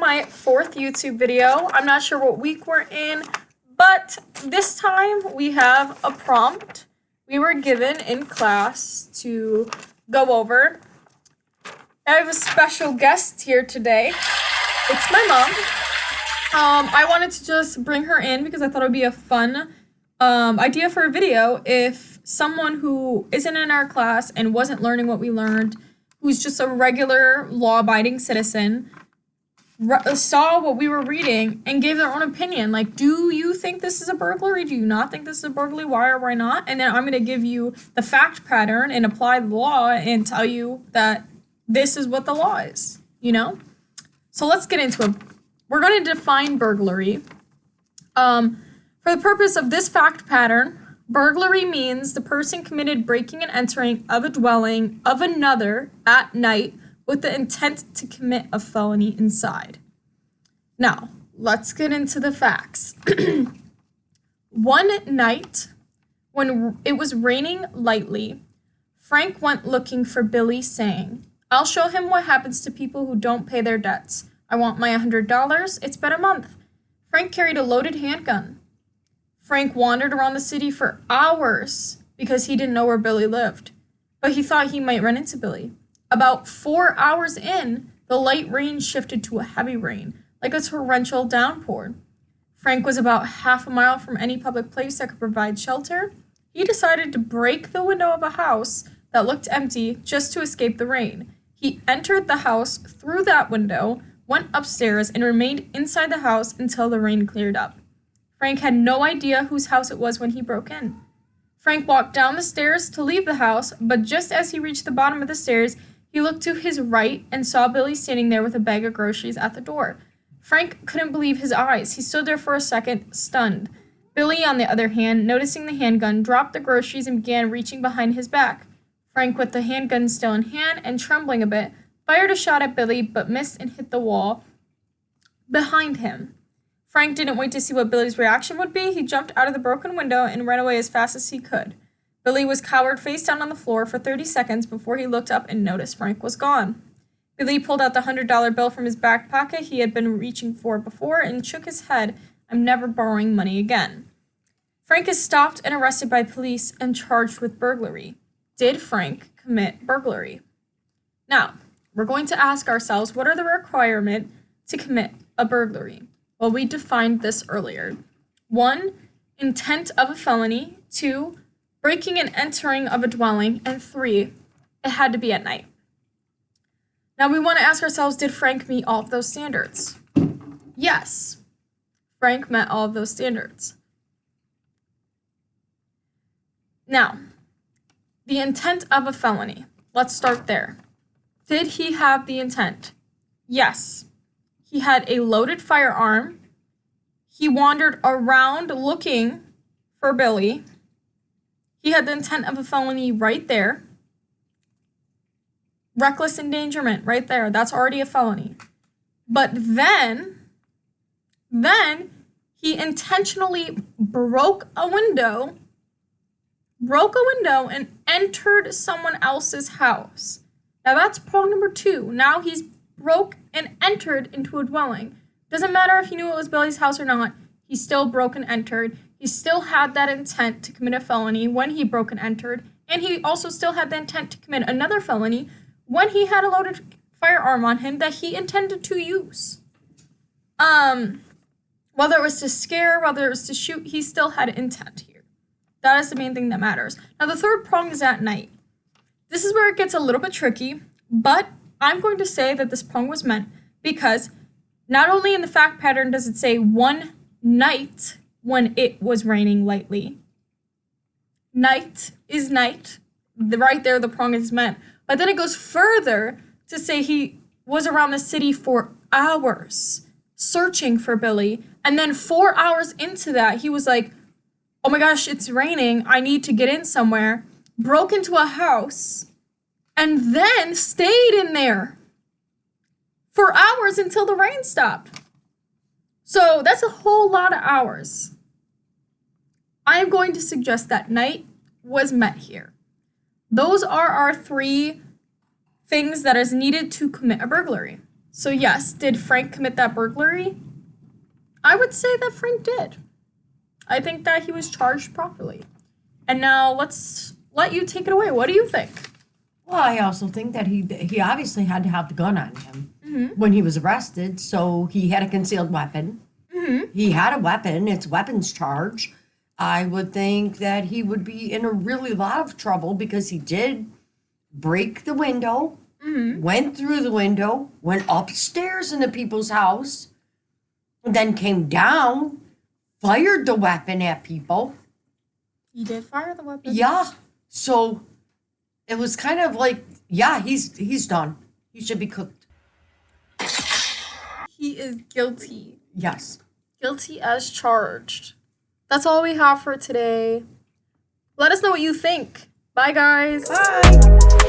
my fourth YouTube video. I'm not sure what week we're in, but this time we have a prompt we were given in class to go over. I have a special guest here today. It's my mom. I wanted to just bring her in because I thought it would be a fun idea for a video if someone who isn't in our class and wasn't learning what we learned, who's just a regular law-abiding citizen, saw what we were reading and gave their own opinion. Like, do you think this is a burglary? Do you not think this is a burglary? Why or why not? And then I'm going to give you the fact pattern and apply the law and tell you that this is what the law is, you know? So let's get into it. We're going to define burglary. For the purpose of this fact pattern, burglary means the person committed breaking and entering of a dwelling of another at night with the intent to commit a felony inside. Now, let's get into the facts. One night, when it was raining lightly, Frank went looking for Billy, saying, "I'll show him what happens to people who don't pay their debts. I want my $100. It's been a month." Frank carried a loaded handgun. Frank wandered around the city for hours because he didn't know where Billy lived, but he thought he might run into Billy. About 4 hours in, the light rain shifted to a heavy rain, like a torrential downpour. Frank was about half a mile from any public place that could provide shelter. He decided to break the window of a house that looked empty just to escape the rain. He entered the house through that window, went upstairs, and remained inside the house until the rain cleared up. Frank had no idea whose house it was when he broke in. Frank walked down the stairs to leave the house, but just as he reached the bottom of the stairs, he looked to his right and saw Billy standing there with a bag of groceries at the door. Frank couldn't believe his eyes. He stood there for a second, stunned. Billy, on the other hand, noticing the handgun, dropped the groceries and began reaching behind his back. Frank, with the handgun still in hand and trembling a bit, fired a shot at Billy but missed and hit the wall behind him. Frank didn't wait to see what Billy's reaction would be. He jumped out of the broken window and ran away as fast as he could. Billy was cowered face down on the floor for 30 seconds before he looked up and noticed Frank was gone. Billy pulled out the $100 bill from his back pocket he had been reaching for before and shook his head. "I'm never borrowing money again." Frank is stopped and arrested by police and charged with burglary. Did Frank commit burglary? Now, we're going to ask ourselves, what are the requirements to commit a burglary? Well, we defined this earlier. 1, intent of a felony. 2, breaking and entering of a dwelling. And 3, it had to be at night. Now, we want to ask ourselves, did Frank meet all of those standards? Yes, Frank met all of those standards. Now, the intent of a felony. Let's start there. Did he have the intent? Yes. He had a loaded firearm. He wandered around looking for Billy. He had the intent of a felony right there. Reckless endangerment right there. That's already a felony. But then he intentionally broke a window and entered someone else's house. Now that's prong number 2. Now he's broke and entered into a dwelling. Doesn't matter if he knew it was Billy's house or not. He still broke and entered. He still had that intent to commit a felony when he broke and entered. And he also still had the intent to commit another felony when he had a loaded firearm on him that he intended to use. Whether it was to scare, whether it was to shoot, he still had intent here. That is the main thing that matters. Now, the third prong is at night. This is where it gets a little bit tricky, but I'm going to say that this prong was meant because not only in the fact pattern does it say one night when it was raining lightly. Night is night. Right there, the prong is meant. But then it goes further to say he was around the city for hours searching for Billy. And then 4 hours into that, he was like, "Oh my gosh, it's raining. I need to get in somewhere." Broke into a house and then stayed in there for hours until the rain stopped. So that's a whole lot of hours. I am going to suggest that night was met here. Those are our 3 things that is needed to commit a burglary. So yes, did Frank commit that burglary? I would say that Frank did. I think that he was charged properly. And now let's let you take it away. What do you think? Well, I also think that he obviously had to have the gun on him when he was arrested, so he had a concealed weapon. He had a weapon. It's weapons charge. I would think that he would be in a really lot of trouble because he did break the window, went through the window, went upstairs into people's house, then came down, fired the weapon at people. He did fire the weapon. Yeah. So it was kind of like, yeah, he's done. He should be cooked. He is guilty. Yes. Guilty as charged. That's all we have for today. Let us know what you think. Bye, guys. Bye.